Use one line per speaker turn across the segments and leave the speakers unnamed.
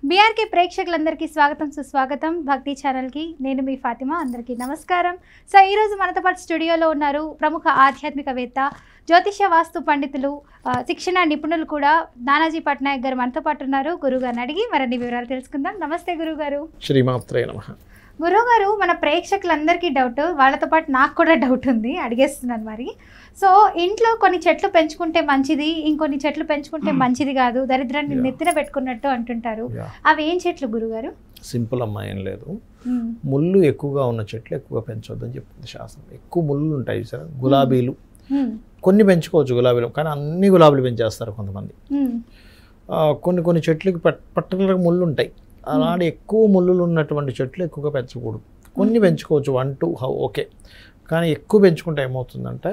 BRK ప్రేక్షకులందరికీ స్వాగతం సుస్వాగతం భక్తి ఛానల్కి. నేను మీ ఫాతిమా. అందరికీ నమస్కారం. సో ఈరోజు మనతో పాటు స్టూడియోలో ఉన్నారు ప్రముఖ ఆధ్యాత్మికవేత్త, జ్యోతిష వాస్తు పండితులు, శిక్షణ నిపుణులు కూడా నానాజీ పట్నాయక్ గారు మనతో పాటు ఉన్నారు. గురుగారిని అడిగి మరిన్ని వివరాలు తెలుసుకుందాం. నమస్తే గురుగారు.
శ్రీమాత్రే నమః.
గురుగారు, మన ప్రేక్షకులందరికీ డౌట్, వాళ్ళతో పాటు నాకు కూడా డౌట్ ఉంది, అడిగేస్తున్నాను మరి. సో ఇంట్లో కొన్ని చెట్లు పెంచుకుంటే మంచిది, ఇంకొన్ని చెట్లు పెంచుకుంటే మంచిది కాదు, దరిద్రాన్ని నెత్తిన పెట్టుకున్నట్టు అంటుంటారు. అవి ఏం చెట్లు గురుగారు?
సింపుల్ అమ్మా, ఏం లేదు. ముళ్ళు ఎక్కువగా ఉన్న చెట్లు ఎక్కువగా పెంచొద్దని చెప్తుంది శాస్త్రం. ఎక్కువ ముళ్ళు ఉంటాయి సార్. గులాబీలు కొన్ని పెంచుకోవచ్చు, గులాబీలు, కానీ అన్ని గులాబీలు పెంచేస్తారు కొంతమంది. కొన్ని చెట్లకి పర్టికులర్గా ముళ్ళు ఉంటాయి. అలాంటి ఎక్కువ ముళ్ళులు ఉన్నటువంటి చెట్లు ఎక్కువగా పెంచకూడదు. కొన్ని పెంచుకోవచ్చు, 1, 2 ఓకే. కానీ ఎక్కువ పెంచుకుంటే ఏమవుతుందంటే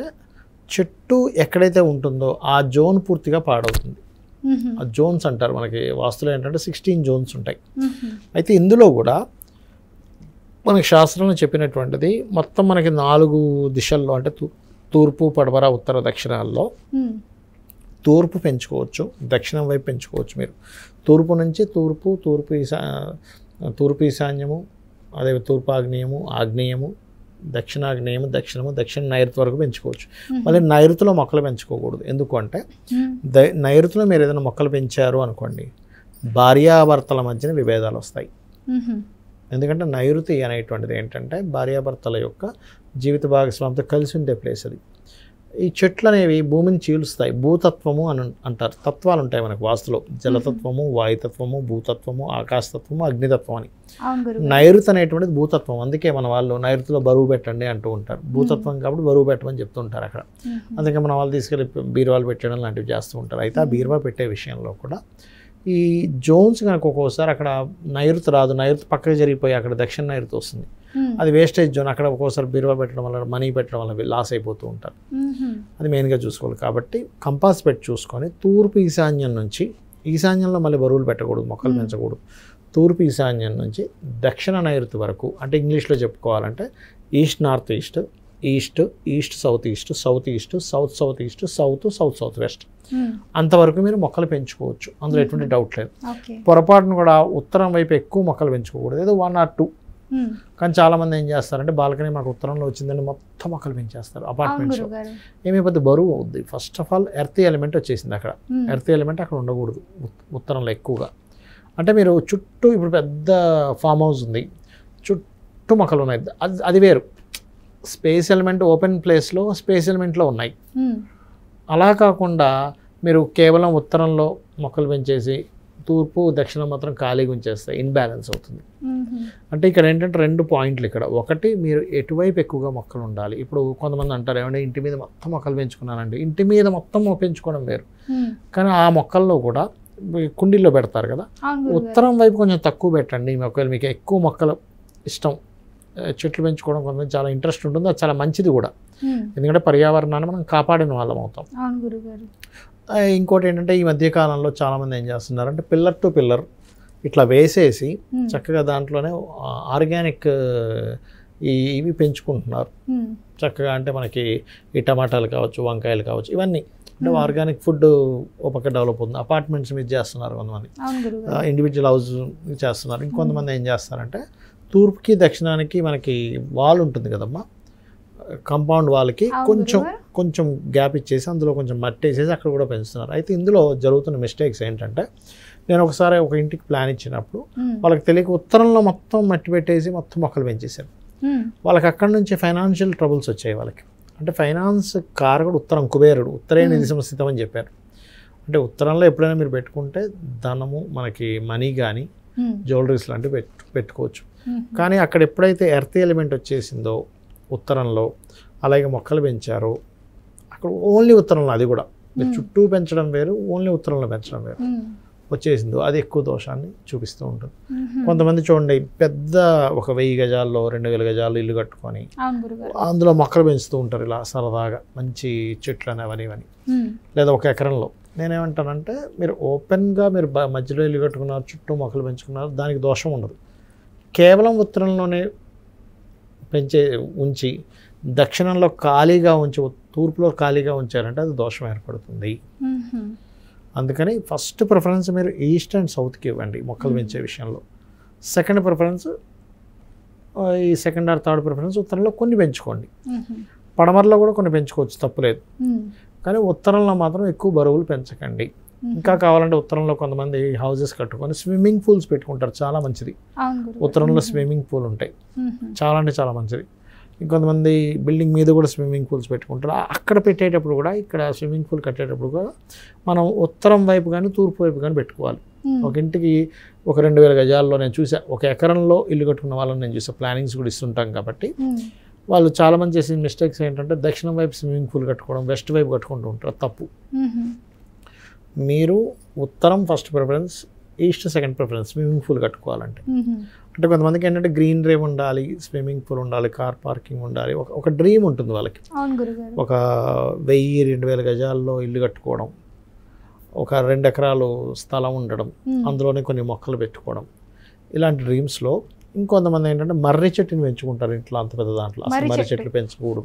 చెట్టు ఎక్కడైతే ఉంటుందో ఆ జోన్ పూర్తిగా పాడవుతుంది. ఆ జోన్స్ అంటారు మనకి వాస్తులో ఏంటంటే 16 జోన్స్ ఉంటాయి. అయితే ఇందులో కూడా మనకి శాస్త్రంలో చెప్పినటువంటిది మొత్తం మనకి 4 దిశల్లో, అంటే తూర్పు, పడమర, ఉత్తర, దక్షిణాల్లో తూర్పు పెంచుకోవచ్చు, దక్షిణం వైపు పెంచుకోవచ్చు. మీరు తూర్పు నుంచి తూర్పు ఈశాన్యము, అదే తూర్పు ఆగ్నేయము, దక్షిణాగ్నేయము, దక్షిణ నైరుతి వరకు పెంచుకోవచ్చు. మళ్ళీ నైరుతిలో మొక్కలు పెంచుకోకూడదు. ఎందుకంటే నైరుతిలో మీరు ఏదైనా మొక్కలు పెంచారు అనుకోండి, భార్యాభర్తల మధ్యన విభేదాలు వస్తాయి. ఎందుకంటే నైరుతి అనేటువంటిది ఏంటంటే భార్యాభర్తల యొక్క జీవిత భాగస్వామితో కలిసి ఉండే ప్లేస్ అది. ఈ చెట్లు అనేవి భూమిని చీలుస్తాయి. భూతత్వము అని అంటారు. తత్వాలు ఉంటాయి మనకు వాస్తులో. జలతత్వము, వాయుతత్వము, భూతత్వము, ఆకాశతత్వము, అగ్నితత్వం అని. నైరుతి అనేటువంటిది భూతత్వం. అందుకే మన వాళ్ళు నైరుతిలో బరువు పెట్టండి అంటూ ఉంటారు. భూతత్వం కాబట్టి బరువు పెట్టమని చెప్తూ ఉంటారు అక్కడ. అందుకే మన వాళ్ళు తీసుకెళ్ళి బీరువాలు పెట్టడం లాంటివి చేస్తూ ఉంటారు. అయితే ఆ బీరువా పెట్టే విషయంలో కూడా ఈ జోన్స్ కనుక ఒక్కోసారి అక్కడ నైరుతి రాదు, నైరుతి పక్కకి జరిగిపోయి అక్కడ దక్షిణ నైరుతి వస్తుంది. అది వేస్టేజ్ జోన్. అక్కడ ఒక్కోసారి బీరువా పెట్టడం వల్ల, మనీ పెట్టడం వల్ల లాస్ అయిపోతూ ఉంటారు. అది మెయిన్గా చూసుకోవాలి. కాబట్టి కంపాస్ పెట్టి చూసుకొని తూర్పు ఈశాన్యం నుంచి, ఈశాన్యంలో మళ్ళీ బరువులు పెట్టకూడదు, మొక్కలు పెంచకూడదు. తూర్పు ఈశాన్యం నుంచి దక్షిణ నైరుతి వరకు, అంటే ఇంగ్లీష్లో చెప్పుకోవాలంటే east north east, east south east, south east, south west, అంతవరకు మీరు మొక్కలు పెంచుకోవచ్చు. అందులో ఎటువంటి డౌట్ లేదు. పొరపాటును కూడా ఉత్తరం వైపు ఎక్కువ మొక్కలు పెంచుకోకూడదు. ఏదో 1 or 2. కానీ చాలామంది ఏం చేస్తారంటే బాల్కనీ మాకు ఉత్తరంలో వచ్చిందని మొత్తం మొక్కలు పెంచేస్తారు అపార్ట్మెంట్స్లో. ఏమైపోతే బరువు అవుద్ది. First of all earth element వచ్చేసింది అక్కడ. ఎర్త్ ఎలిమెంట్ అక్కడ ఉండకూడదు ఉత్తరంలో ఎక్కువగా. అంటే మీరు చుట్టూ ఇప్పుడు పెద్ద ఫామ్ హౌస్ ఉంది, చుట్టూ మొక్కలు ఉన్నాయి, అది వేరు. స్పేస్ ఎలిమెంట్ ఓపెన్ ప్లేస్లో, స్పేస్ ఎలిమెంట్లో ఉన్నాయి. అలా కాకుండా మీరు కేవలం ఉత్తరంలో మొక్కలు పెంచేసి తూర్పు దక్షిణం మాత్రం ఖాళీగా ఉంచేస్తాయి, ఇన్బ్యాలెన్స్ అవుతుంది. అంటే ఇక్కడ ఏంటంటే 2 పాయింట్లు ఇక్కడ. ఒకటి, మీరు ఎటువైపు ఎక్కువగా మొక్కలు ఉండాలి. ఇప్పుడు కొంతమంది అంటారు, ఏమంటే ఇంటి మీద మొత్తం మొక్కలు పెంచుకున్నానండి. ఇంటి మీద మొత్తం పెంచుకోవడం వేరు, కానీ ఆ మొక్కల్లో కూడా కుండీల్లో పెడతారు కదా, ఉత్తరం వైపు కొంచెం తక్కువ పెట్టండి. ఒకవేళ మీకు ఎక్కువ మొక్కలు ఇష్టం, చెట్లు పెంచుకోవడం కొంతమంది చాలా ఇంట్రెస్ట్ ఉంటుంది, అది చాలా మంచిది కూడా. ఎందుకంటే పర్యావరణాన్ని మనం కాపాడిన వాళ్ళం అవుతాం. ఇంకోటి ఏంటంటే ఈ మధ్యకాలంలో చాలామంది ఏం చేస్తున్నారంటే పిల్లర్ టు పిల్లర్ ఇట్లా వేసేసి చక్కగా దాంట్లోనే ఆర్గానిక్ ఇవి పెంచుకుంటున్నారు చక్కగా. అంటే మనకి ఈ టమాటాలు కావచ్చు, వంకాయలు కావచ్చు, ఇవన్నీ అంటే ఆర్గానిక్ ఫుడ్ ఒక పక్క డెవలప్ అవుతుంది. అపార్ట్మెంట్స్ మీద చేస్తున్నారు కొంతమంది, ఇండివిజువల్ హౌస్ చేస్తున్నారు. ఇంకొంతమంది ఏం చేస్తారంటే తూర్పుకి దక్షిణానికి మనకి వాల్ ఉంటుంది కదమ్మా, కాంపౌండ్ వాళ్ళకి కొంచెం గ్యాప్ ఇచ్చేసి అందులో కొంచెం మట్టి వేసేసి అక్కడ కూడా పెంచుతున్నారు. అయితే ఇందులో జరుగుతున్న మిస్టేక్స్ ఏంటంటే, నేను ఒకసారి ఒక ఇంటికి ప్లాన్ ఇచ్చినప్పుడు వాళ్ళకి తెలియక ఉత్తరంలో మొత్తం మట్టి పెట్టేసి మొత్తం మొక్కలు పెంచేశారు. వాళ్ళకి అక్కడి నుంచి ఫైనాన్షియల్ ట్రబుల్స్ వచ్చాయి వాళ్ళకి. అంటే ఫైనాన్స్ కారకుడు ఉత్తరం, కుబేరుడు, ఉత్తరే నిధి సంస్థితం అని చెప్పారు. అంటే ఉత్తరంలో ఎప్పుడైనా మీరు పెట్టుకుంటే ధనము, మనకి మనీ కానీ జ్యువెలరీస్ లాంటివి పెట్టుకోవచ్చు. కానీ అక్కడ ఎప్పుడైతే ఎర్త్ ఎలిమెంట్ వచ్చేసిందో ఉత్తరంలో, అలాగే మొక్కలు పెంచారో అక్కడ ఓన్లీ ఉత్తరంలో, అది కూడా మీరు చుట్టూ పెంచడం వేరు, ఓన్లీ ఉత్తరంలో పెంచడం వేరు వచ్చేసిందో, అది ఎక్కువ దోషాన్ని చూపిస్తూ ఉంటుంది. కొంతమంది చూడండి, పెద్ద 1000 గజాల్లో 2000 గజాల్లో ఇల్లు కట్టుకొని అందులో మొక్కలు పెంచుతూ ఉంటారు ఇలా సరదాగా, మంచి చెట్లు అని అవని ఇవని, లేదా 1 ఎకరంలో. నేనేమంటానంటే మీరు ఓపెన్గా మీరు మధ్యలో ఇల్లు కట్టుకున్నారు, చుట్టూ మొక్కలు పెంచుకున్నారు, దానికి దోషం ఉండదు. కేవలం ఉత్తరంలోనే ఉంచి దక్షిణంలో ఖాళీగా ఉంచి తూర్పులో ఖాళీగా ఉంచారంటే అది దోషం ఏర్పడుతుంది. అందుకని ఫస్ట్ ప్రిఫరెన్స్ మీరు ఈస్ట్ అండ్ సౌత్కి ఇవ్వండి మొక్కలు పెంచే విషయంలో. సెకండ్ ప్రిఫరెన్స్ ఈ సెకండ్ ఆర్ థర్డ్ ప్రిఫరెన్స్ ఉత్తరంలో కొన్ని పెంచుకోండి. పడమరలో కూడా కొన్ని పెంచుకోవచ్చు, తప్పులేదు. కానీ ఉత్తరంలో మాత్రం ఎక్కువ బరువులు పెంచకండి. ఇంకా కావాలంటే ఉత్తరంలో కొంతమంది హౌసెస్ కట్టుకొని స్విమ్మింగ్ పూల్స్ పెట్టుకుంటారు, చాలా మంచిది. ఉత్తరంలో స్విమ్మింగ్ పూల్ ఉంటాయి, చాలా అంటే చాలా మంచిది. ఇంకొంతమంది బిల్డింగ్ మీద కూడా స్విమ్మింగ్ పూల్స్ పెట్టుకుంటారు. అక్కడ పెట్టేటప్పుడు కూడా, ఇక్కడ స్విమ్మింగ్ పూల్ కట్టేటప్పుడు కూడా మనం ఉత్తరం వైపు కానీ తూర్పు వైపు కానీ పెట్టుకోవాలి. ఒక ఇంటికి ఒక 2000 గజాల్లో నేను చూసా, ఒక ఎకరంలో ఇల్లు కట్టుకున్న వాళ్ళని నేను చూసా. ప్లానింగ్స్ కూడా ఇస్తుంటాం కాబట్టి వాళ్ళు చాలామంది చేసిన మిస్టేక్స్ ఏంటంటే దక్షిణం వైపు స్విమ్మింగ్ పూల్ కట్టుకోవడం, వెస్ట్ వైపు కట్టుకుంటూ ఉంటారు, తప్పు. మీరు ఉత్తరం first preference, east second preference swimming pool కట్టుకోవాలంటే. అంటే కొంతమందికి ఏంటంటే గ్రీన్ రేవ్ ఉండాలి, స్విమ్మింగ్ పూల్ ఉండాలి, కార్ పార్కింగ్ ఉండాలి, ఒక డ్రీమ్ ఉంటుంది వాళ్ళకి. ఒక 1000-2000 గజాల్లో ఇల్లు కట్టుకోవడం, ఒక 2 ఎకరాలు స్థలం ఉండడం, అందులోనే కొన్ని మొక్కలు పెట్టుకోవడం, ఇలాంటి డ్రీమ్స్లో ఇంకొంతమంది ఏంటంటే మర్రి చెట్టుని పెంచుకుంటారు ఇంట్లో, అంత పెద్ద దాంట్లో. అసలు మర్రి చెట్లు పెంచకూడదు,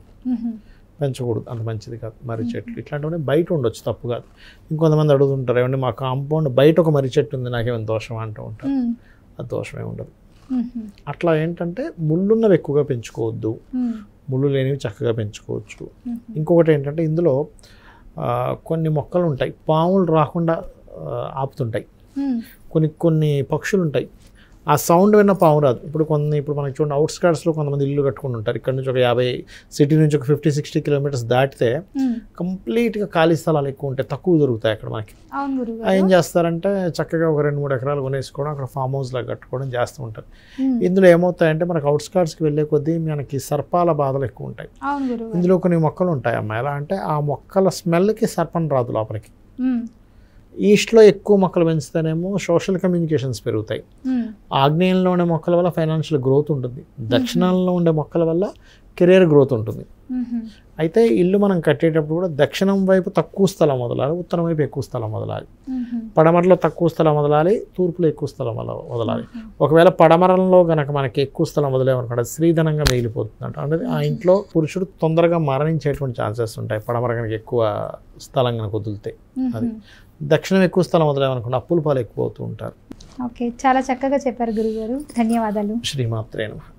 అంత మంచిది కాదు మర్రి చెట్లు. ఇట్లాంటివన్నీ బయట ఉండొచ్చు, తప్పు కాదు. ఇంకొంతమంది అడుగుతుంటారు, ఏమంటే మా కాంపౌండ్ బయట ఒక మర్రి చెట్టు ఉంది, నాకేమైనా దోషం అంటూ ఉంటారు. అది దోషమే ఉండదు. అట్లా ఏంటంటే ముళ్ళున్నవి ఎక్కువగా పెంచుకోవద్దు, ముళ్ళు లేనివి చక్కగా పెంచుకోవచ్చు. ఇంకొకటి ఏంటంటే ఇందులో కొన్ని మొక్కలు ఉంటాయి పాములు రాకుండా ఆపుతుంటాయి. కొన్ని పక్షులు ఉంటాయి, ఆ సౌండ్ విన్న పాము రాదు. ఇప్పుడు మనకి చూడండి, అవుట్స్కర్ట్స్లో కొంతమంది ఇల్లు కట్టుకుని ఉంటారు. ఇక్కడ నుంచి ఒక 50 సిటీ నుంచి ఒక 50-60 కిలోమీటర్స్ దాటితే కంప్లీట్గా ఖాళీ స్థలాలు ఎక్కువ ఉంటాయి, తక్కువ దొరుకుతాయి అక్కడ మనకి. ఏం చేస్తారంటే చక్కగా ఒక 2-3 ఎకరాలు కొనేసుకోవడం, అక్కడ ఫామ్ హౌస్ లాగా కట్టుకోవడం చేస్తూ ఉంటారు. ఇందులో ఏమవుతాయంటే మనకి అవుట్స్కర్ట్స్కి వెళ్ళే కొద్దీ మనకి సర్పాల బాధలు ఎక్కువ ఉంటాయి. ఇందులో కొన్ని మొక్కలు ఉంటాయి అమ్మ, ఎలా అంటే ఆ మొక్కల స్మెల్కి సర్పం రాదు లోపలికి. ఈస్ట్లో ఎక్కువ మొక్కలు పెంచుతానేమో సోషల్ కమ్యూనికేషన్స్ పెరుగుతాయి. ఆగ్నేయంలో ఉండే మొక్కల వల్ల ఫైనాన్షియల్ గ్రోత్ ఉంటుంది, దక్షిణంలో ఉండే మొక్కల వల్ల కెరీర్ గ్రోత్ ఉంటుంది. అయితే ఇల్లు మనం కట్టేటప్పుడు కూడా దక్షిణం వైపు తక్కువ స్థలం వదలాలి, ఉత్తరం వైపు ఎక్కువ స్థలం వదలాలి. పడమరలో తక్కువ స్థలం వదలాలి, తూర్పులో ఎక్కువ స్థలం వదలాలి. ఒకవేళ పడమరంలో కనుక మనకి ఎక్కువ స్థలం వదిలేమనుకోండి, స్త్రీధనంగా మిగిలిపోతుంది. అంటే ఆ ఇంట్లో పురుషుడు తొందరగా మరణించేటువంటి ఛాన్సెస్ ఉంటాయి పడమర కనుక ఎక్కువ స్థలం కనుక వదిలితే. అది దక్షిణం ఎక్కువ స్థలం వదిలేమనుకోండి, అప్పుల పాలు ఎక్కువ అవుతూ ఉంటారు.
ఓకే, చాలా చక్కగా చెప్పారు గురుగారు, ధన్యవాదాలు.
శ్రీమాత్రే నమః.